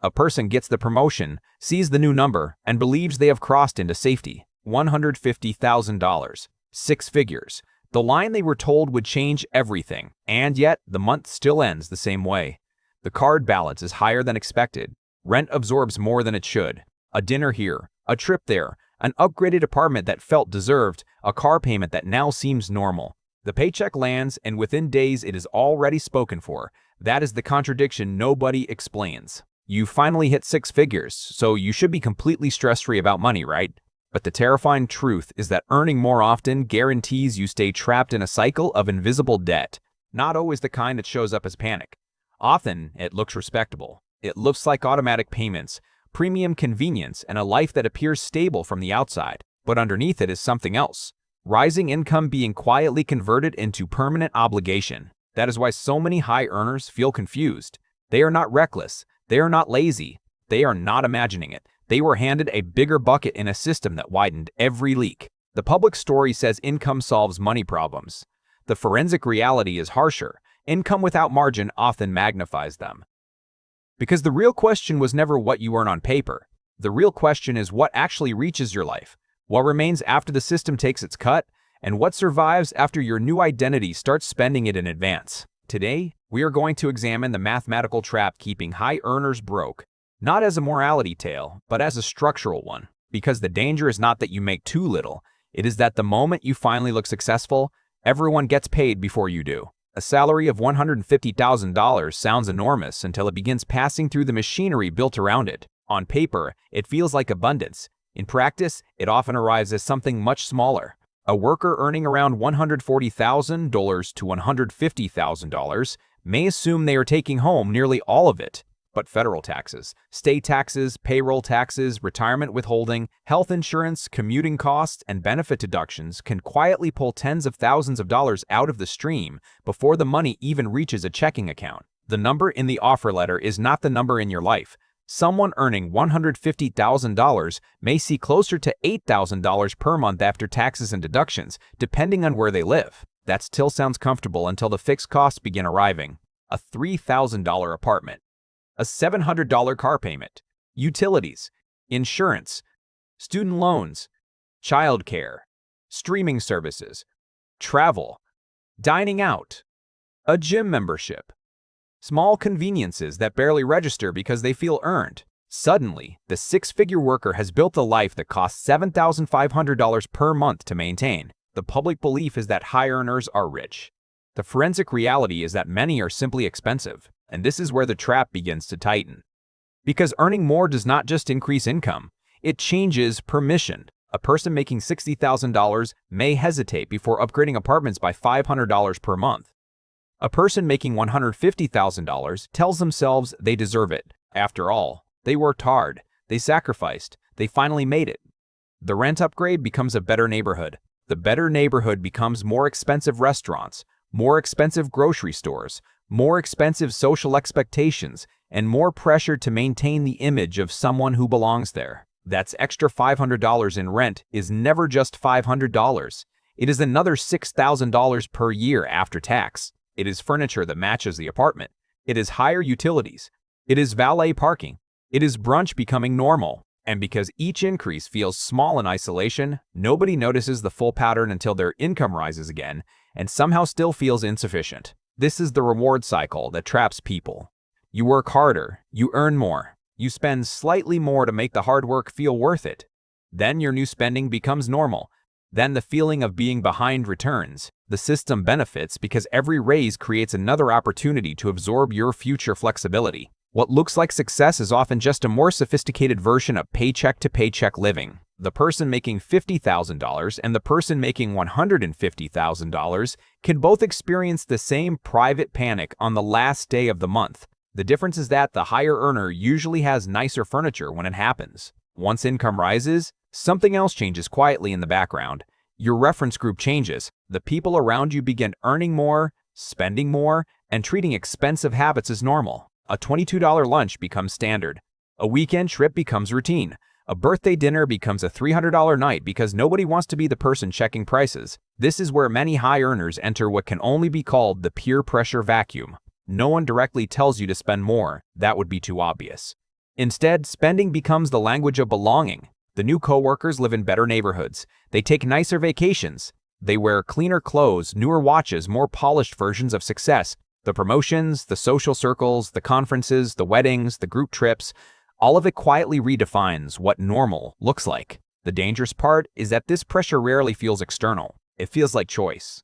A person gets the promotion, sees the new number, and believes they have crossed into safety. $150,000. 6 figures. The line they were told would change everything, and yet the month still ends the same way. The card balance is higher than expected. Rent absorbs more than it should. A dinner here, a trip there, an upgraded apartment that felt deserved, a car payment that now seems normal. The paycheck lands, and within days it is already spoken for. That is the contradiction nobody explains. You finally hit 6 figures, so you should be completely stress-free about money, right? But the terrifying truth is that earning more often guarantees you stay trapped in a cycle of invisible debt. Not always the kind that shows up as panic. Often, it looks respectable. It looks like automatic payments, premium convenience, and a life that appears stable from the outside. But underneath it is something else. Rising income being quietly converted into permanent obligation. That is why so many high earners feel confused. They are not reckless. They are not lazy. They are not imagining it. They were handed a bigger bucket in a system that widened every leak. The public story says income solves money problems. The forensic reality is harsher. Income without margin often magnifies them. Because the real question was never what you earn on paper. The real question is what actually reaches your life, what remains after the system takes its cut, and what survives after your new identity starts spending it in advance. Today, we are going to examine the mathematical trap keeping high earners broke, not as a morality tale, but as a structural one. Because the danger is not that you make too little, it is that the moment you finally look successful, everyone gets paid before you do. A salary of $150,000 sounds enormous until it begins passing through the machinery built around it. On paper, it feels like abundance. In practice, it often arrives as something much smaller. A worker earning around $140,000 to $150,000 may assume they are taking home nearly all of it. But federal taxes, state taxes, payroll taxes, retirement withholding, health insurance, commuting costs, and benefit deductions can quietly pull tens of thousands of dollars out of the stream before the money even reaches a checking account. The number in the offer letter is not the number in your life. Someone earning $150,000 may see closer to $8,000 per month after taxes and deductions, depending on where they live. That still sounds comfortable until the fixed costs begin arriving. A $3,000 apartment, a $700 car payment, utilities, insurance, student loans, childcare, streaming services, travel, dining out, a gym membership, small conveniences that barely register because they feel earned. Suddenly, the 6-figure worker has built a life that costs $7,500 per month to maintain. The public belief is that high earners are rich. The forensic reality is that many are simply expensive, and this is where the trap begins to tighten. Because earning more does not just increase income, it changes permission. A person making $60,000 may hesitate before upgrading apartments by $500 per month. A person making $150,000 tells themselves they deserve it. After all, they worked hard, they sacrificed, they finally made it. The rent upgrade becomes a better neighborhood. The better neighborhood becomes more expensive restaurants, more expensive grocery stores, more expensive social expectations, and more pressure to maintain the image of someone who belongs there. That's extra $500 in rent is never just $500. It is another $6,000 per year after tax. It is furniture that matches the apartment. It is higher utilities. It is valet parking. It is brunch becoming normal. And because each increase feels small in isolation, nobody notices the full pattern until their income rises again and somehow still feels insufficient. This is the reward cycle that traps people. You work harder, you earn more, you spend slightly more to make the hard work feel worth it. Then your new spending becomes normal. Then the feeling of being behind returns. The system benefits because every raise creates another opportunity to absorb your future flexibility. What looks like success is often just a more sophisticated version of paycheck-to-paycheck living. The person making $50,000 and the person making $150,000 can both experience the same private panic on the last day of the month. The difference is that the higher earner usually has nicer furniture when it happens. Once income rises, something else changes quietly in the background. Your reference group changes. The people around you begin earning more, spending more, and treating expensive habits as normal. A $22 lunch becomes standard. A weekend trip becomes routine. A birthday dinner becomes a $300 night because nobody wants to be the person checking prices. This is where many high earners enter what can only be called the peer pressure vacuum. No one directly tells you to spend more. That would be too obvious. Instead, spending becomes the language of belonging. The new coworkers live in better neighborhoods. They take nicer vacations. They wear cleaner clothes, newer watches, more polished versions of success. The promotions, the social circles, the conferences, the weddings, the group trips, all of it quietly redefines what normal looks like. The dangerous part is that this pressure rarely feels external. It feels like choice.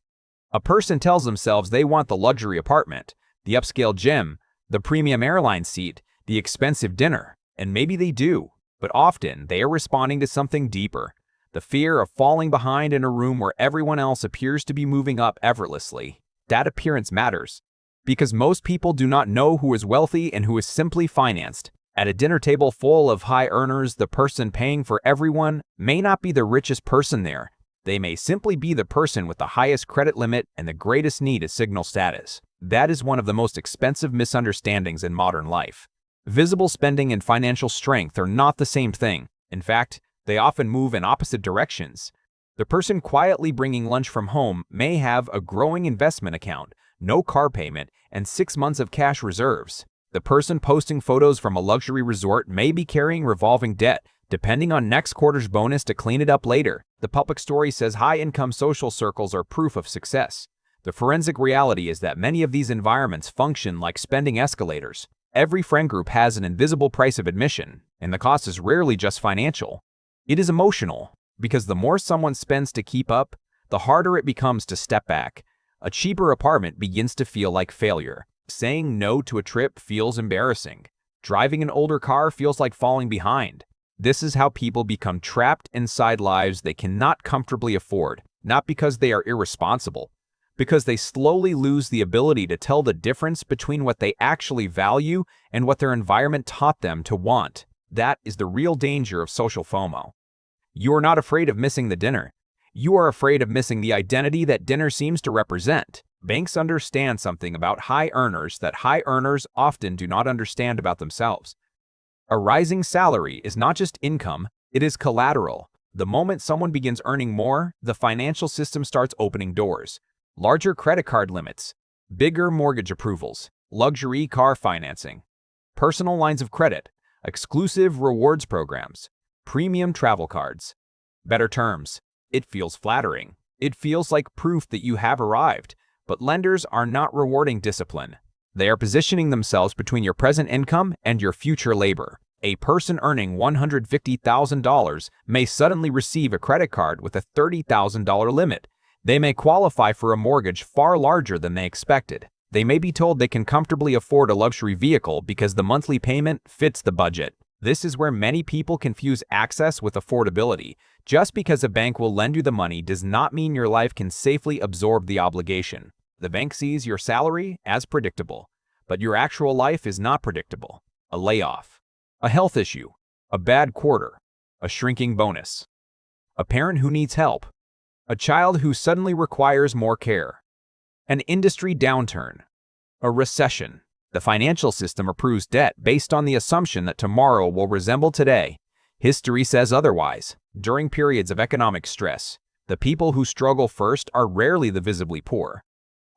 A person tells themselves they want the luxury apartment, the upscale gym, the premium airline seat, the expensive dinner, and maybe they do, but often they are responding to something deeper. The fear of falling behind in a room where everyone else appears to be moving up effortlessly. That appearance matters, because most people do not know who is wealthy and who is simply financed. At a dinner table full of high earners, the person paying for everyone may not be the richest person there. They may simply be the person with the highest credit limit and the greatest need to signal status. That is one of the most expensive misunderstandings in modern life. Visible spending and financial strength are not the same thing. In fact, they often move in opposite directions. The person quietly bringing lunch from home may have a growing investment account, no car payment, and 6 months of cash reserves. The person posting photos from a luxury resort may be carrying revolving debt, depending on next quarter's bonus to clean it up later. The public story says high-income social circles are proof of success. The forensic reality is that many of these environments function like spending escalators. Every friend group has an invisible price of admission, and the cost is rarely just financial. It is emotional, because the more someone spends to keep up, the harder it becomes to step back. A cheaper apartment begins to feel like failure. Saying no to a trip feels embarrassing. Driving an older car feels like falling behind. This is how people become trapped inside lives they cannot comfortably afford, not because they are irresponsible, because they slowly lose the ability to tell the difference between what they actually value and what their environment taught them to want. That is the real danger of social FOMO. You are not afraid of missing the dinner. You are afraid of missing the identity that dinner seems to represent. Banks understand something about high earners that high earners often do not understand about themselves. A rising salary is not just income, it is collateral. The moment someone begins earning more, the financial system starts opening doors. Larger credit card limits, bigger mortgage approvals, luxury car financing, personal lines of credit, exclusive rewards programs, premium travel cards. Better terms. It feels flattering. It feels like proof that you have arrived. But lenders are not rewarding discipline. They are positioning themselves between your present income and your future labor. A person earning $150,000 may suddenly receive a credit card with a $30,000 limit. They may qualify for a mortgage far larger than they expected. They may be told they can comfortably afford a luxury vehicle because the monthly payment fits the budget. This is where many people confuse access with affordability. Just because a bank will lend you the money does not mean your life can safely absorb the obligation. The bank sees your salary as predictable, but your actual life is not predictable. A layoff, a health issue, a bad quarter, a shrinking bonus, a parent who needs help, a child who suddenly requires more care, an industry downturn, a recession. The financial system approves debt based on the assumption that tomorrow will resemble today. History says otherwise. During periods of economic stress, the people who struggle first are rarely the visibly poor.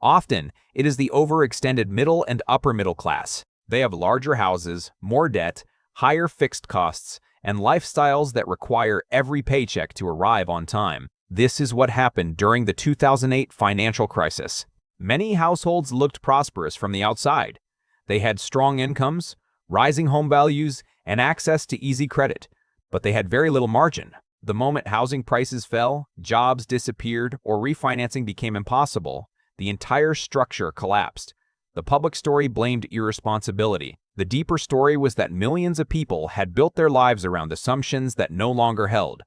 Often, it is the overextended middle and upper middle class. They have larger houses, more debt, higher fixed costs, and lifestyles that require every paycheck to arrive on time. This is what happened during the 2008 financial crisis. Many households looked prosperous from the outside. They had strong incomes, rising home values, and access to easy credit, but they had very little margin. The moment housing prices fell, jobs disappeared, or refinancing became impossible, the entire structure collapsed. The public story blamed irresponsibility. The deeper story was that millions of people had built their lives around assumptions that no longer held.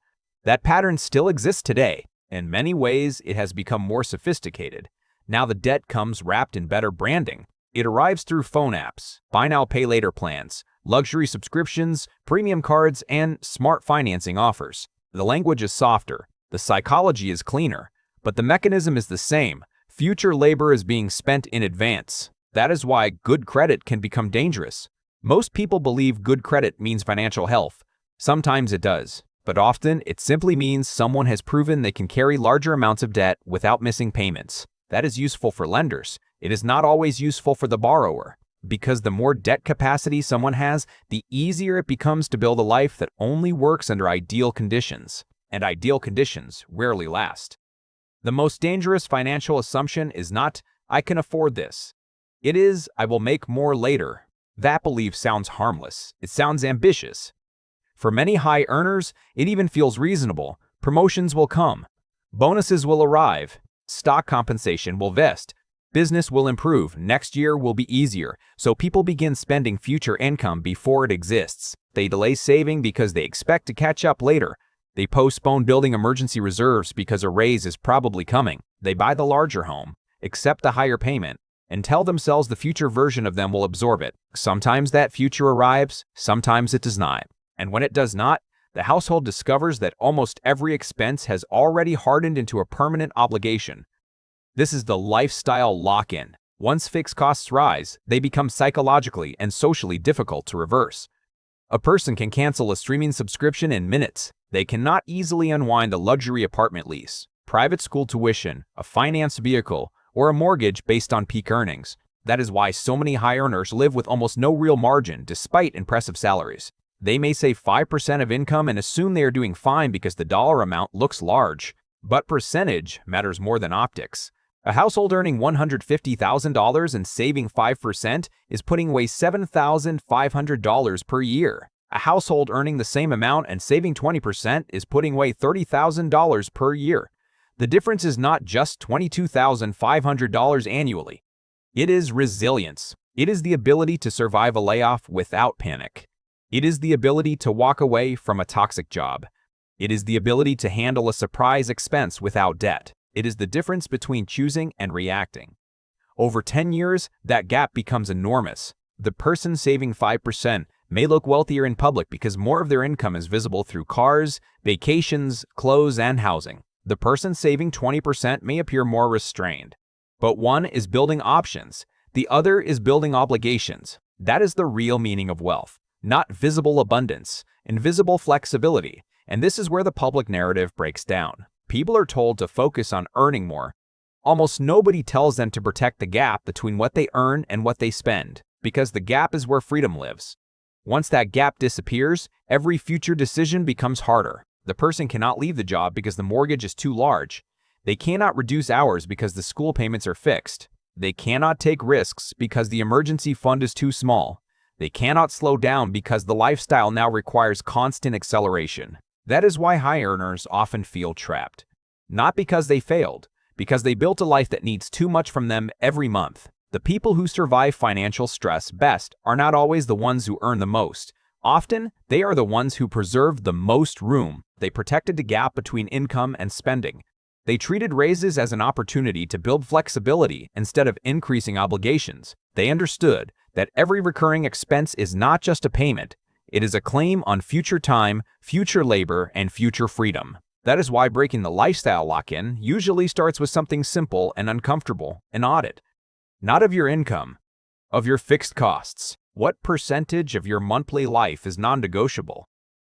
That pattern still exists today. In many ways, it has become more sophisticated. Now the debt comes wrapped in better branding. It arrives through phone apps, buy now, pay later plans, luxury subscriptions, premium cards, and smart financing offers. The language is softer, the psychology is cleaner, but the mechanism is the same. Future labor is being spent in advance. That is why good credit can become dangerous. Most people believe good credit means financial health. Sometimes it does, but often it simply means someone has proven they can carry larger amounts of debt without missing payments. That is useful for lenders. It is not always useful for the borrower. Because the more debt capacity someone has, the easier it becomes to build a life that only works under ideal conditions, and ideal conditions rarely last. The most dangerous financial assumption is not, "I can afford this." It is, "I will make more later." That belief sounds harmless. It sounds ambitious. For many high earners, it even feels reasonable. Promotions will come. Bonuses will arrive. Stock compensation will vest. Business will improve. Next year will be easier. So people begin spending future income before it exists. They delay saving because they expect to catch up later. They postpone building emergency reserves because a raise is probably coming. They buy the larger home, accept the higher payment, and tell themselves the future version of them will absorb it. Sometimes that future arrives, sometimes it does not. And when it does not, the household discovers that almost every expense has already hardened into a permanent obligation. This is the lifestyle lock-in. Once fixed costs rise, they become psychologically and socially difficult to reverse. A person can cancel a streaming subscription in minutes. They cannot easily unwind a luxury apartment lease, private school tuition, a finance vehicle, or a mortgage based on peak earnings. That is why so many high earners live with almost no real margin despite impressive salaries. They may save 5% of income and assume they are doing fine because the dollar amount looks large. But percentage matters more than optics. A household earning $150,000 and saving 5% is putting away $7,500 per year. A household earning the same amount and saving 20% is putting away $30,000 per year. The difference is not just $22,500 annually. It is resilience. It is the ability to survive a layoff without panic. It is the ability to walk away from a toxic job. It is the ability to handle a surprise expense without debt. It is the difference between choosing and reacting. Over 10 years, that gap becomes enormous. The person saving 5% may look wealthier in public because more of their income is visible through cars, vacations, clothes, and housing. The person saving 20% may appear more restrained. But one is building options. The other is building obligations. That is the real meaning of wealth. Not visible abundance, invisible flexibility. And this is where the public narrative breaks down. People are told to focus on earning more. Almost nobody tells them to protect the gap between what they earn and what they spend, because the gap is where freedom lives. Once that gap disappears, every future decision becomes harder. The person cannot leave the job because the mortgage is too large. They cannot reduce hours because the school payments are fixed. They cannot take risks because the emergency fund is too small. They cannot slow down because the lifestyle now requires constant acceleration. That is why high earners often feel trapped. Not because they failed, because they built a life that needs too much from them every month. The people who survive financial stress best are not always the ones who earn the most. Often, they are the ones who preserved the most room. They protected the gap between income and spending. They treated raises as an opportunity to build flexibility instead of increasing obligations. They understood that every recurring expense is not just a payment. It is a claim on future time, future labor, and future freedom. That is why breaking the lifestyle lock-in usually starts with something simple and uncomfortable, an audit. Not of your income, of your fixed costs. What percentage of your monthly life is non-negotiable?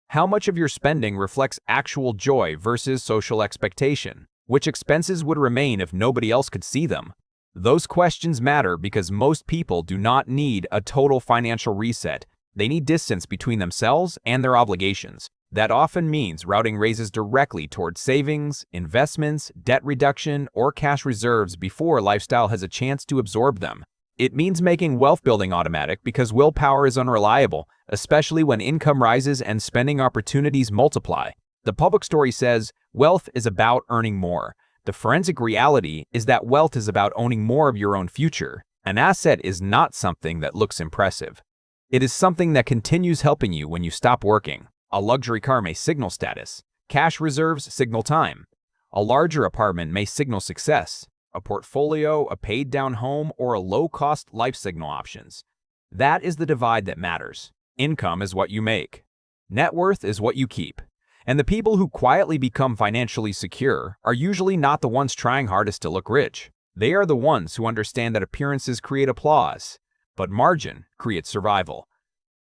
How much of your spending reflects actual joy versus social expectation? Which expenses would remain if nobody else could see them? Those questions matter because most people do not need a total financial reset. They need distance between themselves and their obligations. That often means routing raises directly towards savings, investments, debt reduction, or cash reserves before lifestyle has a chance to absorb them. It means making wealth building automatic because willpower is unreliable, especially when income rises and spending opportunities multiply. The public story says, wealth is about earning more. The forensic reality is that wealth is about owning more of your own future. An asset is not something that looks impressive. It is something that continues helping you when you stop working. A luxury car may signal status. Cash reserves signal time. A larger apartment may signal success. A portfolio, a paid-down home, or a low-cost life signal options. That is the divide that matters. Income is what you make. Net worth is what you keep. And the people who quietly become financially secure are usually not the ones trying hardest to look rich. They are the ones who understand that appearances create applause, but margin creates survival.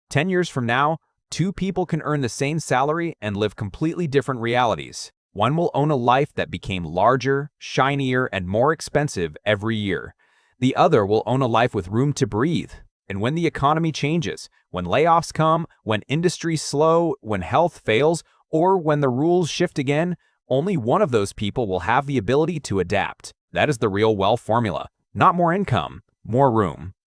10 years from now, two people can earn the same salary and live completely different realities. One will own a life that became larger, shinier, and more expensive every year. The other will own a life with room to breathe. And when the economy changes, when layoffs come, when industries slow, when health fails, or when the rules shift again, only one of those people will have the ability to adapt. That is the real wealth formula. Not more income, more room.